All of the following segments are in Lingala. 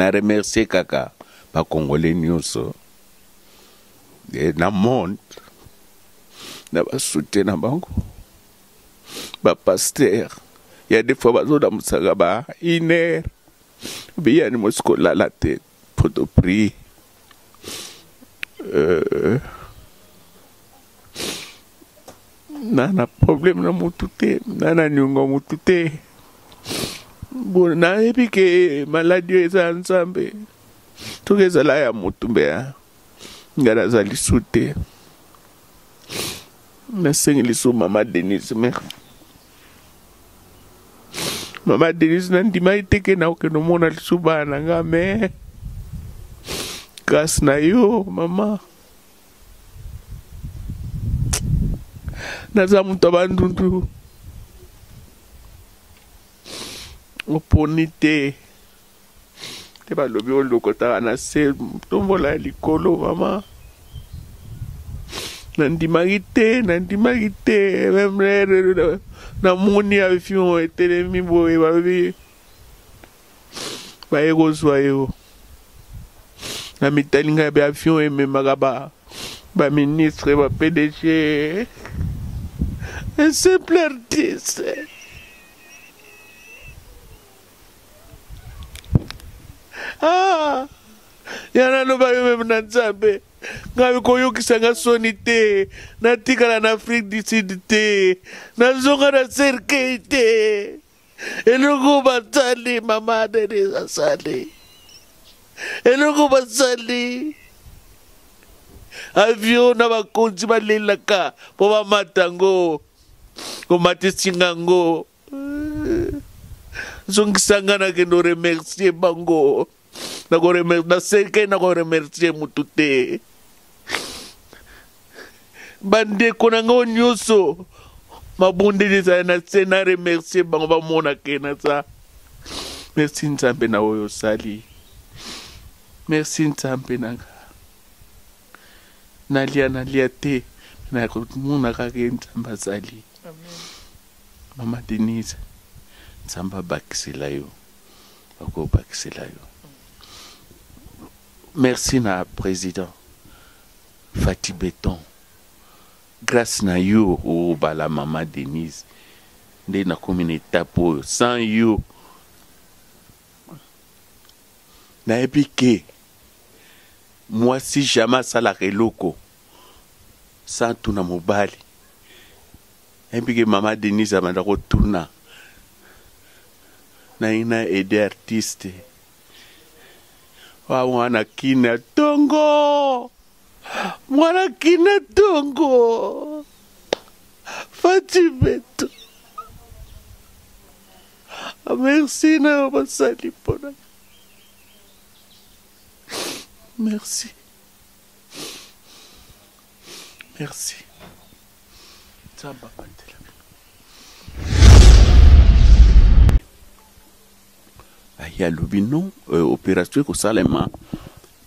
na remercier kaka ba congolais nyonso na monde na ba soutien na bango ba pasteur ya des fois bazo da musaka ba iner bien ni mosiko la tête pour te prier nana problème na mutute nana nyungo mutute bon na epi ke maladie eza nzambe tokezala ya mutumbe ya ngana zali sute na sengeli so mama Denise mère mama Denise na ndima iteke na oke no mona lisuba na nga me grâce na yo mama naza mutu abandundu oponi te te balobi olokotaka na se tombola ya likolo mama nandimaki te meme namoni avion etelemi boye babi baye kozwa yo na mitali ngai be avion ememaka baministre ba PDG un simple artiste yana loba yo meme na nzambe ngai koyokisanga soni te natikala na Afrique du Sud te nazonga na cercueil te eloko basali mama Denise asali eloko basali avion na bakonzi balelaka po bamata ngo komatisinga ngo zongisanga nakendo remercier bango na cercueil nakoremercier mutu te bandeko na ngo nyonso mabondeli ezali na se na remercier bango bamonake na za merci nzambe na oyo osali merci nzambe nanga nalia te nakomona kaka nzambe azali mama Denise nzambe abakisela yo bakobakisela yo merci na président Fati Beton grâce na yo obala mama Denise nde nakomi na étape oyo sans yo nayebi ke mwasi jamais asalaka eloko sans tuna mobali nayebi ke mama Denise abanda kotuna naina aide artiste wa mwana kina tongo mwana kina tongo Fati Beton merci na basali pona merci Tsamba pantela aya lobino opération ko salema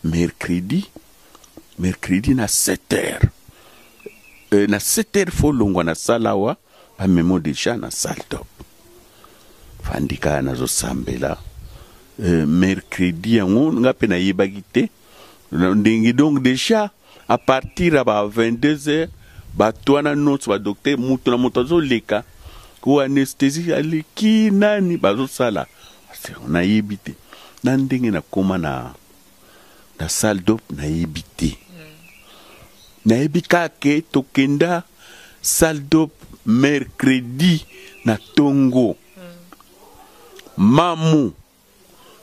mercredi na 7h na 7h fo longwa na salawa ba memo déjà na salle top fandika na zo sambela mercredi yango nga pe na yebaki te ndenge donc déjà à partir à 22h batwana notes ba docteur mutu na moto azoleka ko anesthésie aleki nani bazosala na yebite na ndenge na koma na salle d'op na yebite na yebika ke tokenda salle d'op mercredi na tongo mamu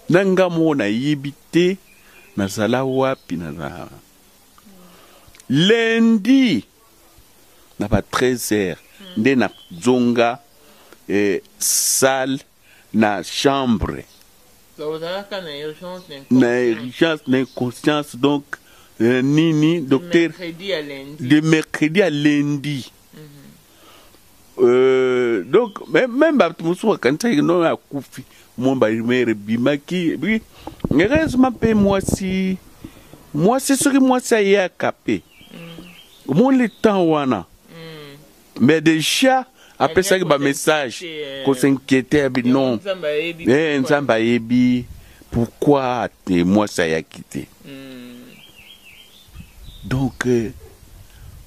nanga mona yebite na sala wapi na lundi na ba 13h nde na zonga salle na chambre na urgence na conscience donc nini docteur de mercredi à lundi donc même ba musu kanisa no akufi mon ba mere bimaki bi ngeresma pe moi si sori moi ça y a capé mon le temps wana mais déjà après ça ba message ko s'inquiéter non nzamba yebi pourquoi moi ça y a quitté. Donc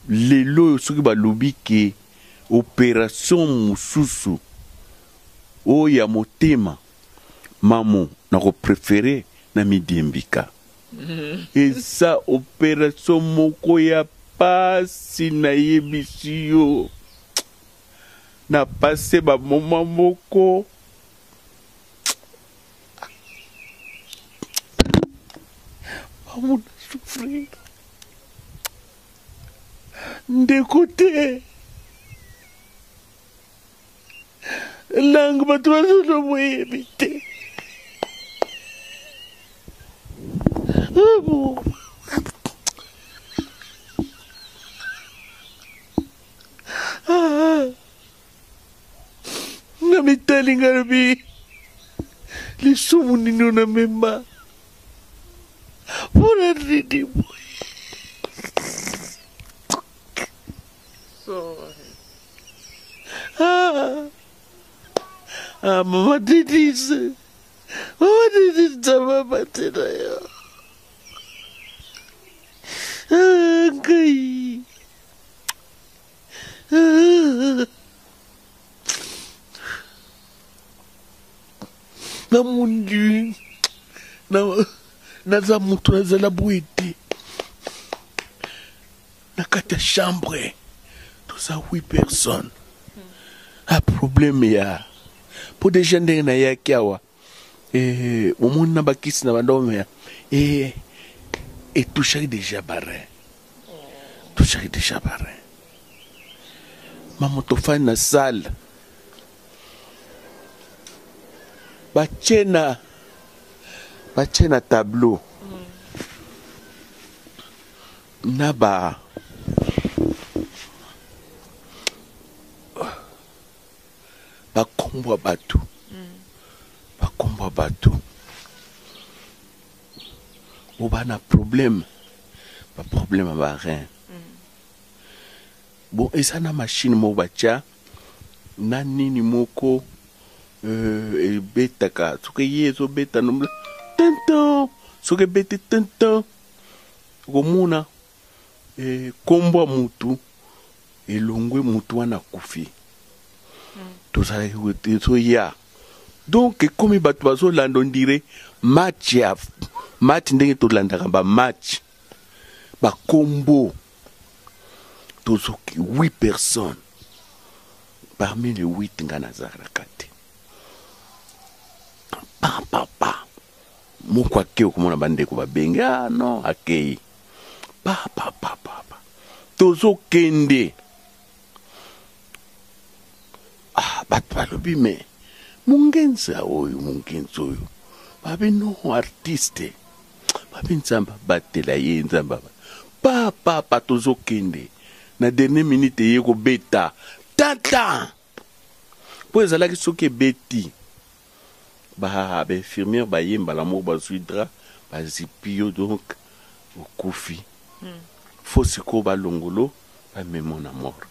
les lots ceux qui balobi que opération mususu o ya motema maman n'a préféré na midiembika. Et ça opération moko ya pasi na yebisio na passé ba moment moko maman souffrir de côté langue batwazo no moyebite. I'm telling her, les souvenirs nous ne même pas. Pour un ridi boy. Maman dit ça. Maman dit ça va battre d'ailleurs. Ngai. Na mundi na za mutu na za bouete na kata chambre tout ça 8 personnes. A problème ya pour des gens na ya kiawa au monde na bakisi na bandome et toucher déjà barré. Toucher déjà barré. Maman to fa na salle. Bachena tableau. Naba bakombo batu. Bakombo batu. Ou bana problème. Pas problème ba rien. Bon, et ça na machine mo bacha na nini moko e beta ka soke yezo beta no tanto soke beta tanto komuna kombo mutu elongwe mutu wana kufi to ça so ya donc comme batu bazo lando ndire match ndenge to landaka ba match ba combo tous 8 personnes. Parmi les 8 Nganazara Kate. Pa. Moko akeo kumona bandeko ba benga non akei. Pa. Tozo kende. Bat balobi me. Mungenza oyo. Babe no artiste. Babe nzamba batela ye nzamba. Pa tozo kende. Na dernière minute yeko beta tata po ezalaki soki beti ba infirmière ba yemba la mo ba suidra ba zipio donc au kufi faut se ko ba longolo ba memona mort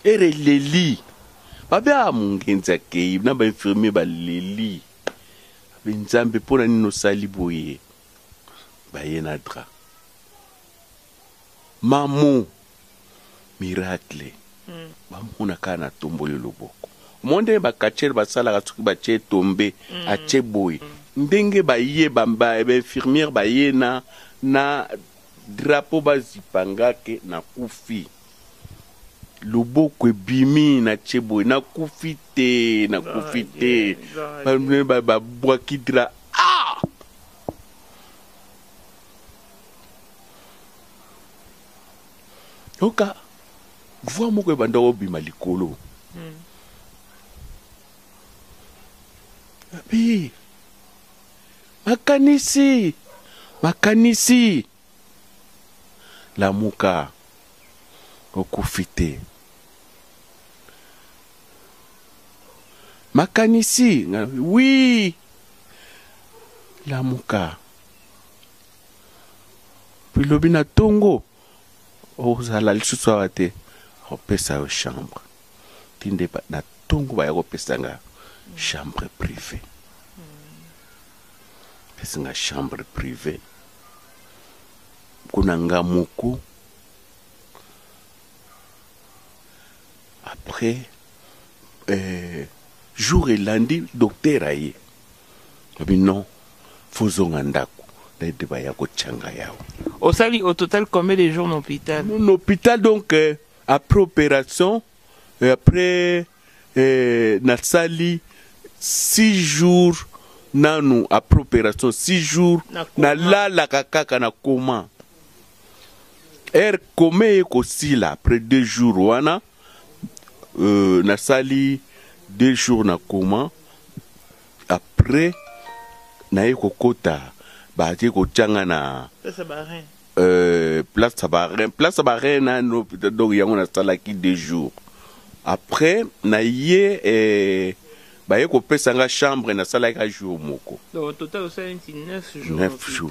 ere leli ba ba mungenza ke na ba infirmière ba leli benzambe pona nino sali boye ba yenadra maman miracle bamona kana tombo yo loboko monde ba kachere basala ka tsuki ba che tombe a che boy ndenge ba ye bamba be infirmière ba ye na drapeau bazipanga ke na kufi loboko ebimi na che boy na kufi te ba bwakidra Oka, vois moi que bando bima likolo. Abi, makanisi. La muka, okufite. Makanisi, oui. La muka. Puis lobina tongo. Ozala lisusu awa te opesa yo chambre tinde na tongo ba opesa nga chambre privée c'est une chambre privée. Kunanga moko. Après, jour et lundi, docteur aye. Non, faisons un dako. Au total, combien de jours en hôpital? En hôpital, donc, après opération, après, Natsali, 6 jours, nanou, après opération, 6 jours, na la kakaka na coma. Comme aussi là, après 2 jours, wana, Natsali, 2 jours na coma. Après, na kokota. Bahati kochanga na place Sabarin na no donc yango na sala ki 2 jours. Après na ye ba ko pesa nga chambre na sala ka jour moko. Donc au total ça 9 jours. 9 jours.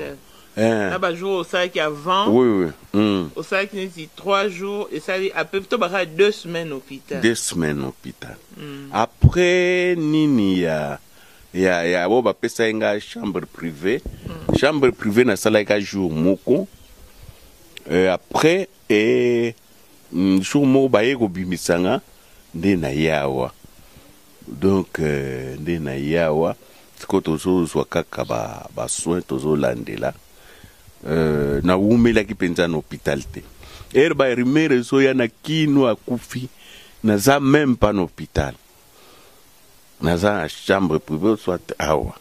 Là ba jour au ça qui avant. Oui oui. Au ça qui dit 3 jours et ça à peu près 2 semaines hôpital. 2 semaines hôpital. Après nini ya bo ba pesa nga chambre privée. Chambre privée na sala ka jour moko. Après jour moko ba ye ko bimisanga nde na yawa. Donc nde na yawa siko tozo zwa kaka ba soin tozo landela. Na umela ki penza na hôpital te. Ba rimere so ya na kino akufi na za même pas na hôpital. Naza chambre privée soit awa.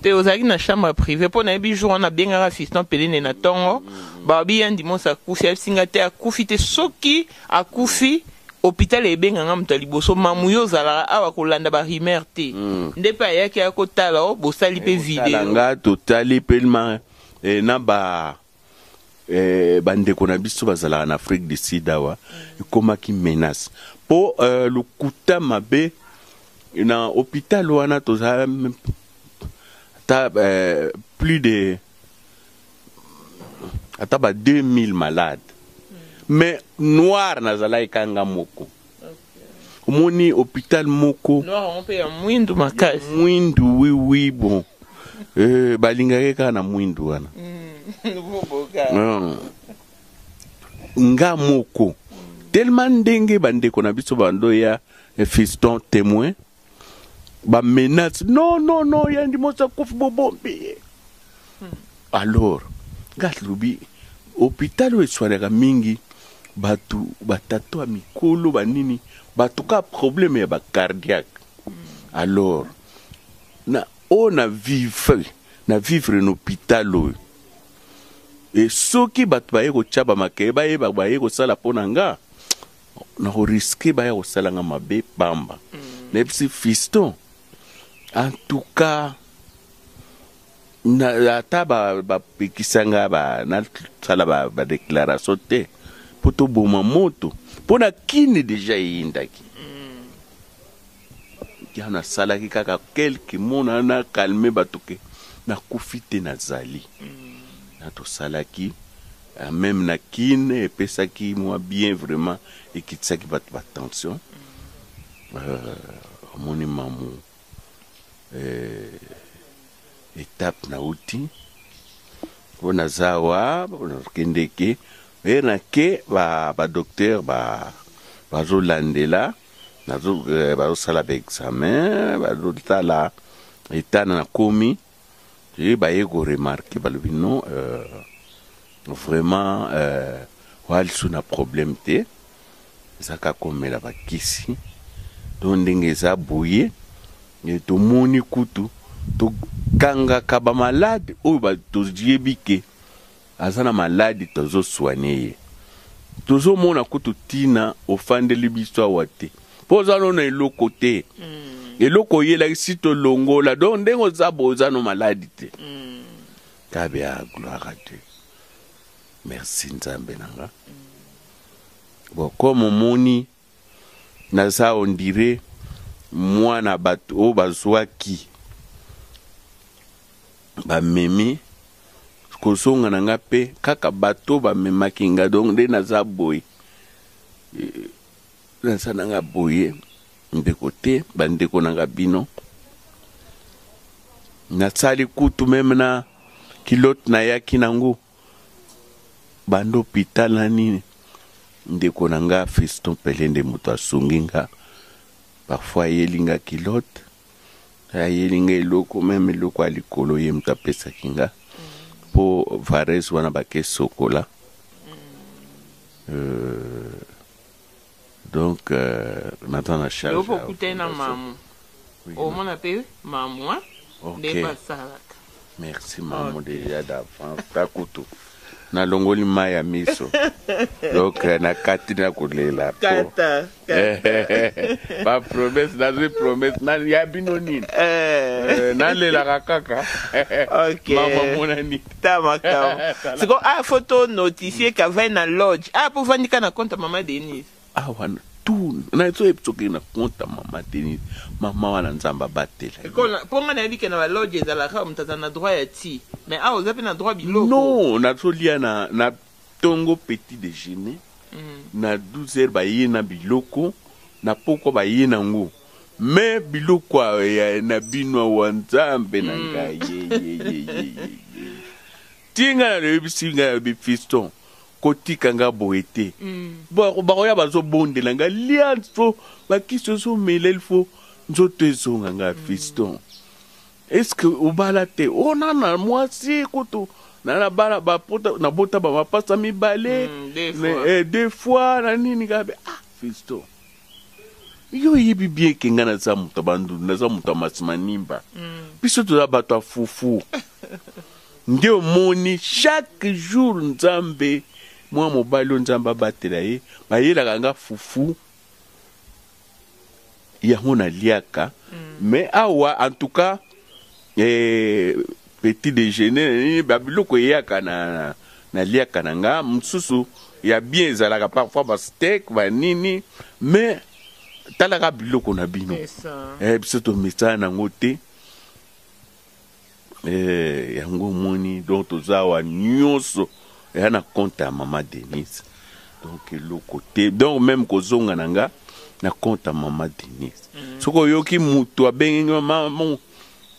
Te ozaki na chambre privée pour na bi jour on a bien assistant pelene na tongo ba bi yandi mo sa kufi singa te akufi te soki akufi hôpital e benga ngam tali boso mamuyo zala awa kolanda ba rimer te ndepa yaki akotala o bosali pe vidéo nga totali pelma na ba bandeko na biso bazala na Afrique du Sud awa ikomaki menace po lokuta mabe na hôpital wana toza plus de 2000 malades. Mais noir nazala ikanga moko. Moni hôpital moko. Noir on peut mwindu makasi. Mwindu oui bon. Balinga ka na mwindu wana. Nga moko. Tellement ndenge bandeko na biso bando ya fiston témoin. Ba menace non yandi mosa kofi bobombe. Alors gatlubi hôpital we soirera mingi batu batato a mikolo banini batuka problème ya ba cardiaque. Alors na vivre en hôpital et soki batu baye ko chaba makeye baye ko sala ponanga na risquer baye ko sala nga mabe pamba. Nepsi fiston. En tout cas, na taba ba pikisanga na sala ba déclaration te poto boma moto pona kini déjà yindaki. Yana sala ki kaka quelques mona na calmer batuke na kufite na zali. Na to sala ki même na kine et pesa ki moi bien vraiment et qui tsaki bat attention. Moni mamu étape na uti ona zawa ona kendeke na ke ba docteur ba zo landela na zo ba sala ba examen ba zo tala etana na komi et ba yego remarquer ba non vraiment wal suna problème te zaka komela ba kisi donc ndenge za boye et to moni kutu to kanga kaba malade ou ba to jebike azana malade tozo soigner tozo mona kutu tina ofandeli biso awate poza no na eloko te eloko yela sito longola donc ndengo za boza no malade te kabe a gloire à Dieu merci nzambe nanga bon comme moni na ça on dirait mwana bato o bazwaki ba memi kosonga nanga pe kaka bato ba memaki nga donc nde naza boye naza nanga boye ndeko te bandeko nanga bino nasali kutu meme na kilote na yaki nango bando hôpital na nini ndeko na nga Fiston Pelende moto asungi nga parfois yelinga kilote ayelinga eloko meme eloko ya likolo ye moto apesaki nga po vares wana bake sokola donc maintenant na charge opo kutena mamu omona pe mamu okay. Basalaka. Merci maman déjà d'avance takutu na longoli maya miso donc na kati na kulela kata ba promesse na ya bino nini na lela kaka okay mama mona ni tamaka siko photo notifier qu'avait na lodge pour vandika na compte maman Denise wana tout na so epsoki na compte maman Denise mama wana nzamba batela ponga na yebike na ba lodge ezalaka mutaza na droit ya ti mais ozape na droit biloko non na solia na tongo petit déjeuner na 12h baye na biloko na poko baye na ngo mais biloko ya na bino wa nzambe na ngai ye tinga na lebisinga ya Fiston kotika nga boete bakoya bazobondela nga lianso bakiso so melel fo nzoto ezonga nga Fiston est-ce que obala te onana mwasi kutu na bala bapota na bota ba mapasa mibale deux fois na nini gabe Fiston yo yibi bien kenga na za muta bandu na za muta masimanimba biso to bato fufu nde omoni chaque jour nzambe mwa mobali nzamba batela ye bayela nga fufu ya mona liaka mais awa en tout cas petit déjeuner babiloko yaka na liaka na nga msusu ya bien ezalaka parfois ba steak ba nini mais talaka biloko na bino biso to mesa nango te yango moni donc tozawa nyonso ya na compte ya mama Denise donc le côté donc même kozonga nanga na compte ya mama Denise soko yoki mutu abengi mama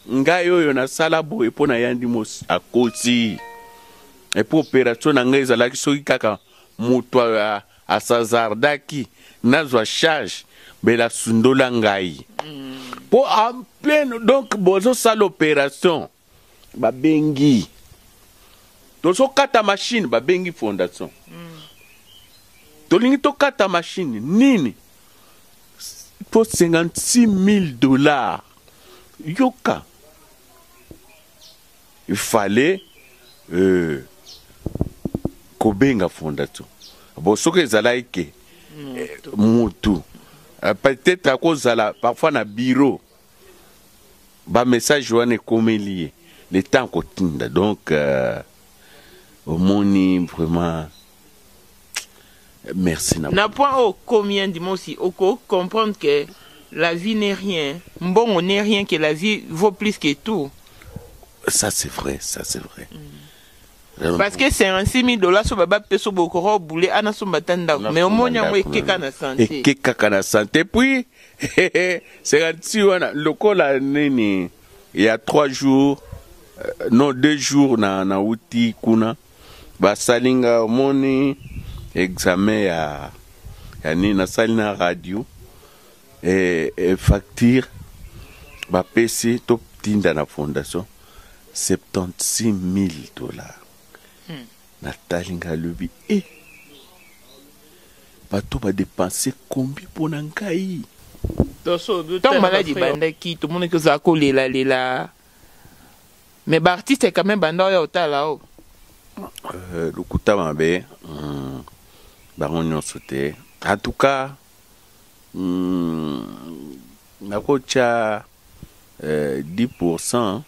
ngai oyo na sala boye pona yandi mos akosi et pour opération na ngai ezalaki soki kaka mutu asazardaki nazwa charge bela sundola ngai pour en plein donc bozo sala opération babengi tozo kata machine babengi fondation tolingi to kata machine nini pour $56,000 yoka il fallait kobenga fondation bon soki ezalaki ke mutu peut-être akozala parfois na bureau ba message wana ekomeli ye le temps kotinda donc omoni vraiment merci na point au combien dis-moi aussi au comprendre que la vie n'est rien bon on n'est rien que la vie vaut plus que tout ça c'est vrai parce que $56,000 so baba peso bokoro boulé ana so batanda mais au moins moi keka na santé keka na santé puis c'est wana lokola nini il y a 3 jours non 2 jours na uti kuna basalinga moni examen ya nini na salina radio et facture bapesi to tinda na fondation $76,000 natalinga lobi bato ba dépenser combien pour ngai tant maladie bandaki tout le monde que ça lela mais l'artiste est quand même banda ya otala o lokuta mabe bango nyonso te en tout cas nakocha 10%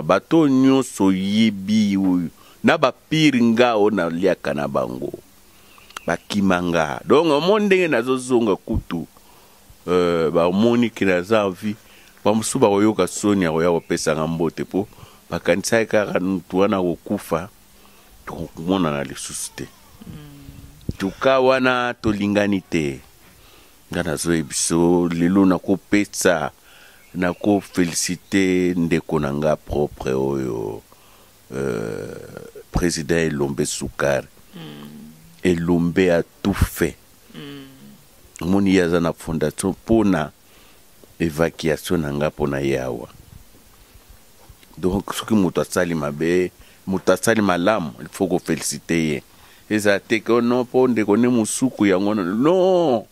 bato nyonso yebi oyo na bapiri nga o na liaka na bango bakimanga donc omoni ndenge nazozonga kutu bamoni ke naza envie bamosusu bakoyoka soni ya koya kopesanga mbote mpo bakanisaki kaka mutu wana kokufa tokomonana lisusu te tuka wana tolingani te nga nazoyebiso lelo nakopesa nako féliciter ndeko nanga propre oyo président Elombe Soukari. Elombe a tout fait. Moni yaza na fondation pona évacuation nanga pona yawa. Donc ce que mutasali mabe, mutasali malam, il faut qu'on féliciter. Et ça te que non pour ndeko ne musuku yango non.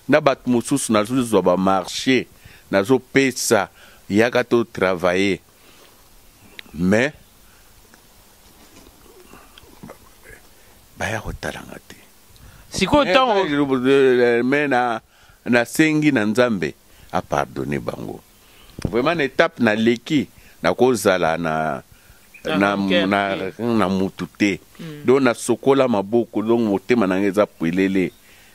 Na bat mususu na zo ba marché, na zo pesa, yaka to travailler. Mais baya kotalanga te. Siko tant mais na sengi na nzambe a pardonner bango. Vraiment une étape na leki na kozala na mutute. Donc na sokola maboko donc motema na ngeza pwelele.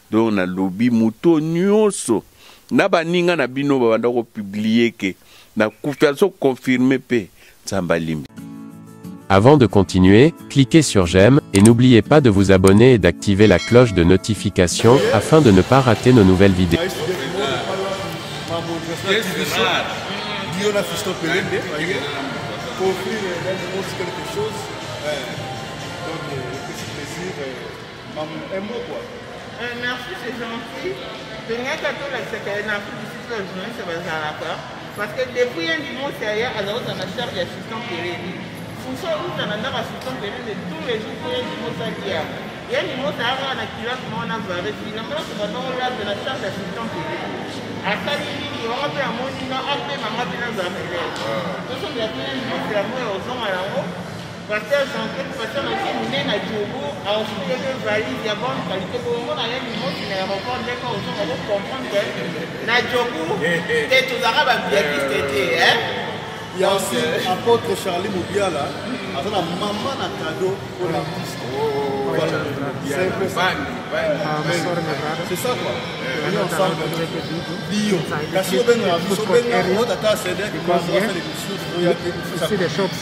Donc na lobi muto nyonso na baninga na bino banda ko publier ke na kufaso confirmer pe Nzambalimbi. Avant de continuer, cliquez sur j'aime, et n'oubliez pas de vous abonner et d'activer la cloche de notification afin de ne pas rater nos nouvelles vidéos. Merci, c'est gentil. Parce que depuis un dimanche, il y a un charge d'assistant pérenne. Fonction où on a un assistant pérenne de tous les jours pour un dimanche à dire. Il y a un dimanche à avoir un kilote, mais on a varé. Finalement, c'est maintenant là de la charge d'assistant pérenne. À ça, il y aura un monde qui a appelé maman de la varé. Nous sommes un dimanche à moi aux hommes à la haut. Parce que j'enquête, parce qu'on a fait une naine à Diogo, à offrir des valises, il y a bonne qualité. Pour le moment, il y a un dimanche qui est aéroport, d'accord, aux hommes, on va comprendre que na Diogo, c'est aux Arabes bien qui c'était, hein. Il y a aussi apôtre Charlie Moubiala, avec la maman à cadeau pour l'artiste. C'est ça quoi. On est ensemble. Dio. Ici des shops.